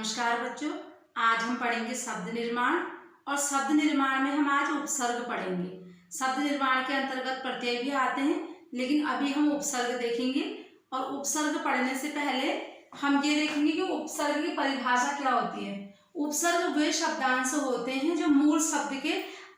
नमस्कार बच्चों, आज हम पढ़ेंगे शब्द निर्माण। और शब्द निर्माण में हम आज उपसर्ग पढ़ेंगे। शब्द निर्माण के अंतर्गत प्रत्यय भी आते हैं, लेकिन अभी हम उपसर्ग देखेंगे। और उपसर्ग पढ़ने से पहले हम ये देखेंगे कि उपसर्ग की परिभाषा क्या होती है। उपसर्ग वे शब्दांश होते हैं जो मूल शब्द के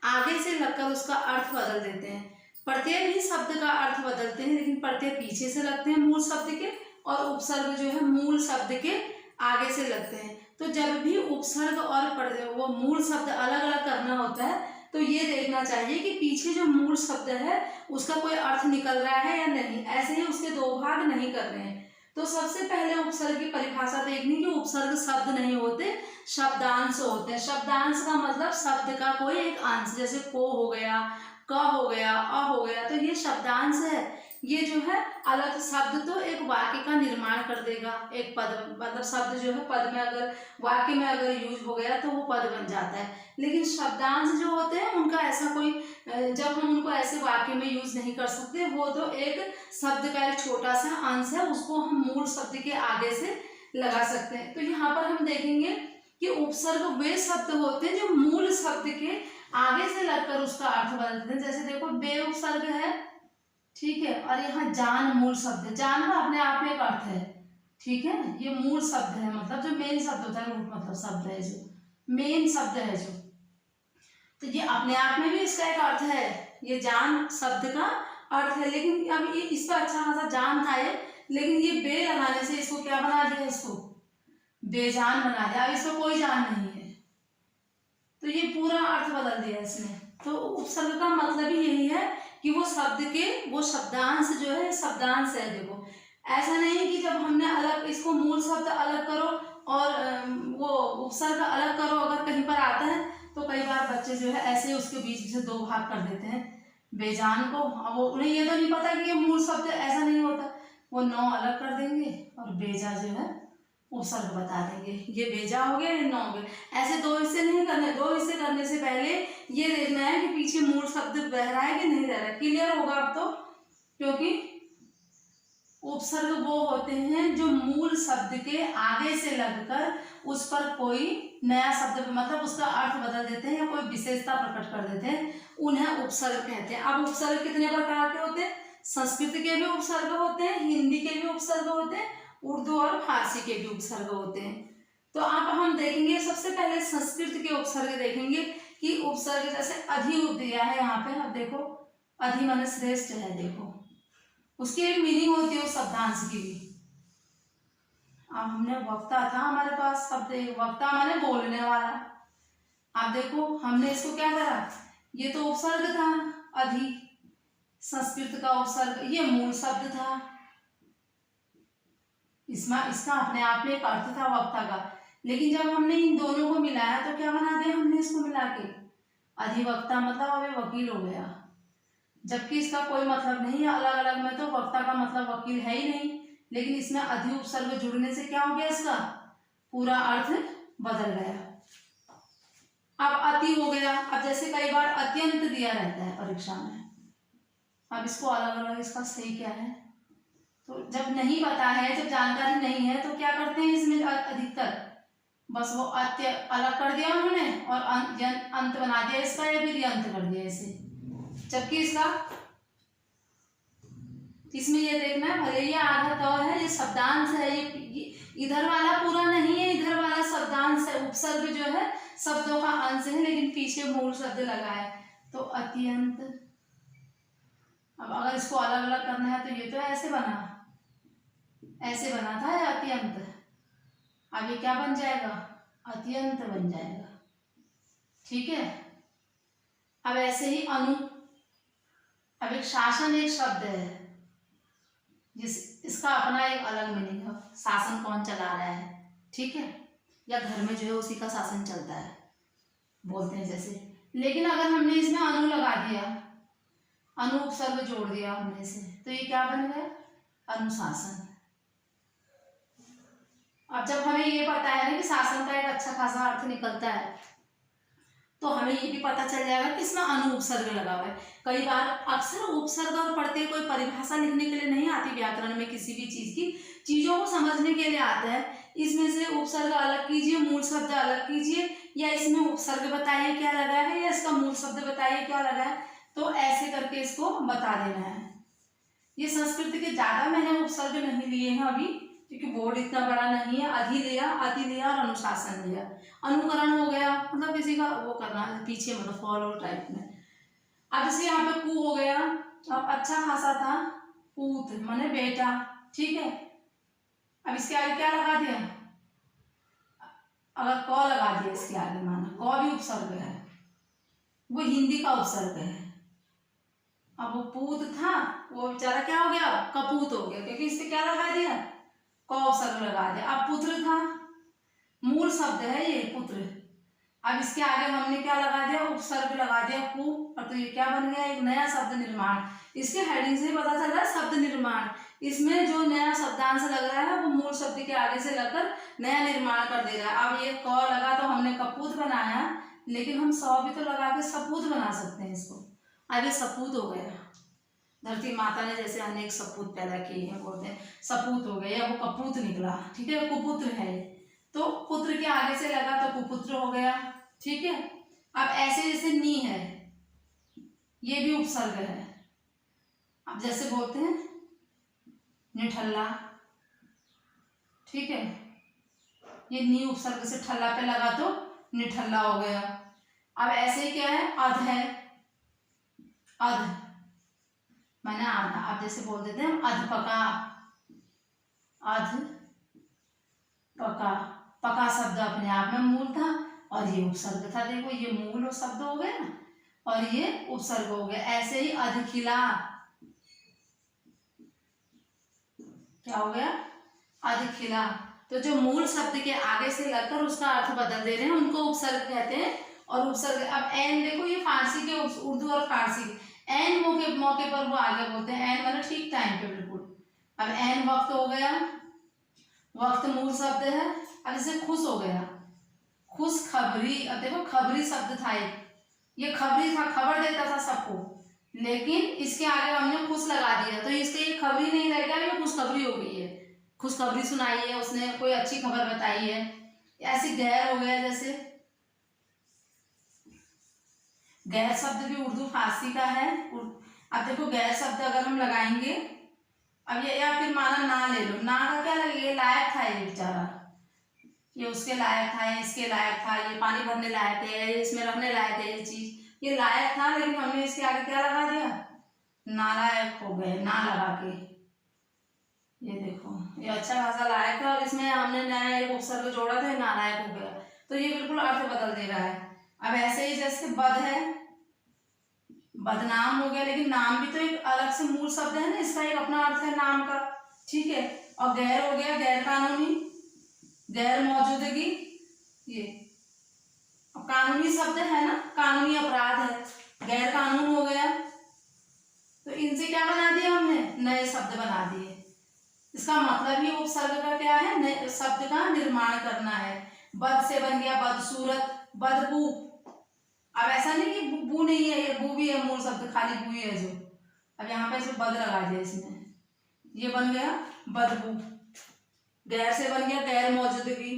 आगे से लगकर उसका अर्थ बदल देते हैं। प्रत्यय भी शब्द का अर्थ बदलते हैं, लेकिन प्रत्यय पीछे से लगते हैं मूल शब्द के, और उपसर्ग जो है मूल शब्द के आगे से लगते हैं। तो जब भी उपसर्ग और वो मूल शब्द अलग अलग करना होता है तो ये देखना चाहिए कि पीछे जो मूल शब्द है उसका कोई अर्थ निकल रहा है या नहीं, ऐसे ही उसके दो भाग नहीं कर रहे हैं। तो सबसे पहले उपसर्ग की परिभाषा देखनी कि उपसर्ग शब्द नहीं होते, शब्दांश होते हैं। शब्दांश का मतलब शब्द का कोई एक अंश, जैसे को हो गया, क हो गया, अ हो गया, तो ये शब्दांश है। ये जो है अलग शब्द तो एक वाक्य का निर्माण कर देगा। एक पद मतलब शब्द जो है पद में अगर वाक्य में अगर यूज हो गया तो वो पद बन जाता है। लेकिन शब्दांश जो होते हैं उनका ऐसा कोई, जब हम उनको ऐसे वाक्य में यूज नहीं कर सकते, वो तो एक शब्द का एक छोटा सा अंश है, उसको हम मूल शब्द के आगे से लगा सकते हैं। तो यहाँ पर हम देखेंगे कि उपसर्ग वे शब्द होते हैं जो मूल शब्द के आगे से लगकर उसका अर्थ बदलते हैं। जैसे देखो, बे उपसर्ग है, ठीक है, और यहाँ जान मूल शब्द है। जान का अपने आप में एक अर्थ है, ठीक है, ये मूल शब्द है, मतलब जो मेन शब्द होता है, रूट मतलब शब्द है, जो मेन शब्द है जो, तो ये अपने आप में भी इसका एक अर्थ है, ये जान शब्द का अर्थ है। लेकिन अब ये इस पर अच्छा खासा जान था ये, लेकिन ये बे लगाने से इसको क्या बना दिया, इसको बेजान बना दिया। अब इसको कोई जान नहीं है, तो ये पूरा अर्थ बदल दिया इसने। तो उपसर्ग का मतलब ही यही है कि वो शब्द के वो शब्दांश जो है, शब्दांश है। देखो, ऐसा नहीं कि जब हमने अलग इसको मूल शब्द अलग करो और वो उपसर्ग अलग करो, अगर कहीं पर आता है तो कई बार बच्चे जो है ऐसे उसके बीच से दो भाग कर देते हैं बेजान को। अब वो उन्हें ये तो नहीं पता कि ये मूल शब्द, ऐसा नहीं होता, वो नौ अलग कर देंगे और बेजा जो है उपसर्ग बता देंगे, ये बेजा हो गया, ये नौ हो गया। ऐसे दो हिस्से नहीं करने, दो हिस्से करने से पहले ये देखना है कि पीछे मूल शब्द बह रहा है कि नहीं रह रहा है। क्लियर होगा अब तो, क्योंकि उपसर्ग वो होते हैं जो मूल शब्द के आगे से लगकर उस पर कोई नया शब्द मतलब उसका अर्थ बदल देते हैं या कोई विशेषता प्रकट कर देते हैं, उन्हें उपसर्ग कहते हैं। अब उपसर्ग कितने प्रकार के होते हैं? संस्कृत के भी उपसर्ग होते हैं, हिंदी के भी उपसर्ग होते हैं, उर्दू और फारसी के भी उपसर्ग होते हैं। तो अब हम देखेंगे सबसे पहले संस्कृत के उपसर्ग देखेंगे कि उपसर्ग जैसे अधि दिया है यहाँ पे। अब देखो, अधि माने श्रेष्ठ है, देखो उसकी एक मीनिंग होती है उस शब्दांश की भी। अब हमने वक्ता था हमारे पास शब्द, वक्ता माने बोलने वाला। अब देखो हमने इसको क्या करा, ये तो उपसर्ग था अधि, संस्कृत का उपसर्ग, ये मूल शब्द था, इसका अपने आप में एक अर्थ था वक्ता का। लेकिन जब हमने इन दोनों को मिलाया तो क्या बना दिया हमने इसको मिला के, अधिवक्ता, मतलब अभी वकील हो गया, जबकि इसका कोई मतलब नहीं है। अलग अलग में तो वक्ता का मतलब वकील है ही नहीं, लेकिन इसमें अधि उपसर्ग जुड़ने से क्या हो गया, इसका पूरा अर्थ बदल गया। अब अति हो गया। अब जैसे कई बार अत्यंत दिया रहता है परीक्षा में, अब इसको अलग अलग इसका सही क्या है, तो जब नहीं पता है, जब जानकारी नहीं है, तो क्या करते हैं इसमें अधिकतर बस वो अत्य अलग कर दिया उन्होंने और अंत बना दिया इसका, या फिर अंत कर दिया इसे। जबकि इसका इसमें ये देखना है, भले ये आधा तो है, ये शब्दांश है, ये इधर वाला पूरा नहीं है, इधर वाला शब्दांश है। उपसर्ग जो है शब्दों का अंश है, लेकिन पीछे मूल शब्द लगा है, तो अत्यंत। अब अगर इसको अलग अलग करना है तो ये तो ऐसे बना, ऐसे बना था या अत्यंत, अब ये क्या बन जाएगा, अत्यंत बन जाएगा, ठीक है। अब ऐसे ही अनु, अब एक शासन एक शब्द है, इसका अपना एक अलग मीनिंग है, शासन कौन चला रहा है, ठीक है, या घर में जो है उसी का शासन चलता है, बोलते हैं जैसे। लेकिन अगर हमने इसमें अनु लगा दिया, अनु उपसर्ग जोड़ दिया हमने इसे, तो ये क्या बन गया, अनुशासन। अब जब हमें ये पता है ना कि शासन का एक अच्छा खासा अर्थ निकलता है, तो हमें ये भी पता चल जाएगा कि इसमें अनु उपसर्ग लगा हुआ है। कई बार अक्सर उपसर्ग और प्रत्यय कोई परिभाषा लिखने के लिए नहीं आती व्याकरण में, किसी भी चीज की चीजों को समझने के लिए आता है इसमें से उपसर्ग अलग कीजिए, मूल शब्द अलग कीजिए, या इसमें उपसर्ग बताइए क्या लगा है, या इसका मूल शब्द बताइए क्या लगा है। तो ऐसे करके इसको बता देना है। ये संस्कृत के ज्यादा मैंने उपसर्ग नहीं लिए हैं अभी, क्योंकि बोर्ड इतना बड़ा नहीं है। अधि लिया, अति लिया और अनुशासन लिया। अनुकरण हो गया, मतलब किसी का वो करना पीछे, मतलब फॉलो टाइप में। अब जैसे यहाँ पे कु हो गया, अब अच्छा खासा था पूत माने बेटा, ठीक है। अब इसके आगे क्या लगा दिया, अगर क लगा दिया इसके आगे, माना क भी उपसर्ग है, वो हिंदी का उपसर्ग है। अब वो पूत था, वो बेचारा क्या हो गया, कपूत हो गया, क्योंकि इससे क्या लगा दिया, क उपसर्ग लगा दिया। अब पुत्र था, मूल शब्द है ये पुत्र। अब इसके आगे हमने क्या लगा दिया, उपसर्ग लगा दिया कु, और तो ये क्या बन गया, एक नया शब्द निर्माण। इसके हेडिंग से ही पता चल रहा है शब्द निर्माण। इसमें जो नया शब्दांश लग रहा है वो मूल शब्द के आगे से लगकर नया निर्माण कर दे रहा है। अब ये क लगा तो हमने कपूत बनाया, लेकिन हम सौ भी तो लगा के सपूत बना सकते हैं इसको। अब ये सपूत हो गया। धरती माता ने जैसे अनेक सपूत पैदा किए हैं, बोलते हैं सपूत हो गया, या वो कपूत निकला, ठीक है, कुपुत्र है। तो पुत्र के आगे से लगा तो कुपुत्र हो गया, ठीक है। अब ऐसे जैसे नी है, ये भी उपसर्ग है। अब जैसे बोलते हैं निठल्ला, ठीक है, ये नी उपसर्ग से ठल्ला पे लगा तो निठल्ला हो गया। अब ऐसे ही क्या है, अध है, अध मैंने आधा। अब जैसे बोल देते हैं अधपका, अध पका, पका शब्द अपने आप में मूल था और ये उपसर्ग था। देखो ये मूल शब्द हो गया ना, और ये उपसर्ग हो गया। ऐसे ही अधखिला, क्या हो गया, अधखिला। तो जो मूल शब्द के आगे से लगकर उसका अर्थ बदल दे रहे हैं उनको उपसर्ग कहते हैं। और उपसर्ग, अब एन देखो, ये फारसी के, उर्दू और फारसी एन मौके पर वो आगे बोलते हैं, एन मतलब ठीक टाइम पे, बिल्कुल। अब एन वक्त हो गया, वक्त मूल शब्द है। अब इसे खुश हो गया, खुश खबरी। अब देखो खबरी शब्द था, ये खबरी था, खबर देता था सबको, लेकिन इसके आगे हमने खुश लगा दिया तो इसके ये खबरी नहीं रहेगा, ये खुशखबरी हो गई है। खुशखबरी सुनाई है उसने, कोई अच्छी खबर बताई है। ऐसे गैर हो गया, जैसे गैर शब्द भी उर्दू फारसी का है। अब देखो गैर शब्द अगर हम लगाएंगे, अब ये, या फिर माना ना ले लो, ना का क्या लगेगा, ये लायक था, ये बेचारा, ये उसके लायक था, ये इसके लायक था, ये पानी भरने लायक है, इसमें रखने लायक है, ये चीज ये लायक था, लेकिन हमने इसके आगे क्या लगा दिया, नालायक हो गए, ना लगा के। ये देखो ये अच्छा खासा लायक था और इसमें हमने नया एक उपसर्ग जोड़ा था, नालायक हो गया। तो ये बिल्कुल अर्थ बदल दे रहा है। अब ऐसे ही जैसे बद है, बदनाम हो गया, लेकिन नाम भी तो एक अलग से मूल शब्द है ना, इसका एक अपना अर्थ है नाम का, ठीक है। और गैर हो गया, गैर कानूनी, गैर मौजूदगी, ये कानूनी शब्द है ना, कानूनी अपराध है, गैर कानून हो गया। तो इनसे क्या बना दिया हमने, नए शब्द बना दिए। इसका मतलब ही उपसर्ग का क्या है, नए शब्द का निर्माण करना है। बद से बन गया बदसूरत, बदबू। अब ऐसा नहीं कि बू नहीं है, ये बू भी है मूल शब्द, खाली बू ही है जो। अब यहाँ पे इसमें बद लगा दिया, इसमें ये बन गया बदबू। गैर से बन गया गैर मौजूदगी,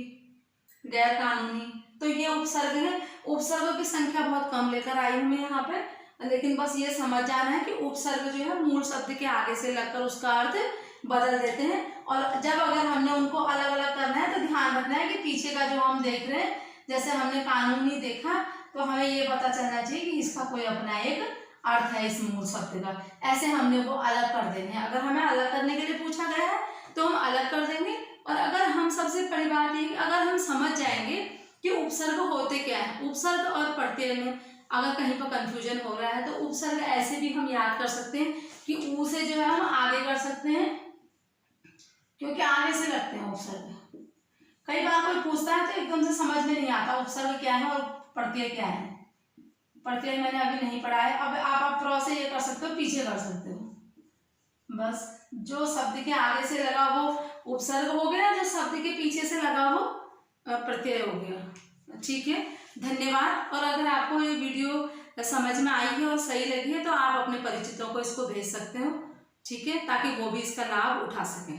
गैर कानूनी। तो ये उपसर्ग है। उपसर्गों की संख्या बहुत कम लेकर आई हूं मैं यहाँ पे, लेकिन बस ये समझ जाना है कि उपसर्ग जो है मूल शब्द के आगे से लगकर उसका अर्थ बदल देते हैं। और जब अगर हमने उनको अलग अलग करना है तो ध्यान रखना है कि पीछे का जो हम देख रहे हैं, जैसे हमने कानूनी देखा तो हमें ये पता चलना चाहिए कि इसका कोई अपना एक अर्थ है इस मूल शब्द का। ऐसे हमने वो अलग कर देने हैं। अगर हमें अलग करने के लिए पूछा गया है तो हम अलग कर देंगे। और अगर हम, सबसे बड़ी बात ये कि अगर हम समझ जाएंगे कि उपसर्ग होते क्या है, उपसर्ग और प्रत्यय में अगर कहीं पर कंफ्यूजन हो रहा है तो उपसर्ग ऐसे भी हम याद कर सकते हैं कि ऊ से जो है हम आगे कर सकते हैं, क्योंकि आगे से लगते हैं उपसर्ग। कई बार कोई पूछता है तो एकदम से समझ में नहीं आता उपसर्ग क्या है और प्रत्यय क्या है। प्रत्यय मैंने अभी नहीं पढ़ा है। अब आप प्रो से ये कर सकते हो, पीछे कर सकते हो। बस जो शब्द के आगे से लगा वो उपसर्ग हो गया, जो शब्द के पीछे से लगा वो प्रत्यय हो गया। ठीक है, धन्यवाद। और अगर आपको ये वीडियो समझ में आई है और सही लगी है तो आप अपने परिचितों को इसको भेज सकते हो, ठीक है, ताकि वो भी इसका लाभ उठा सकें।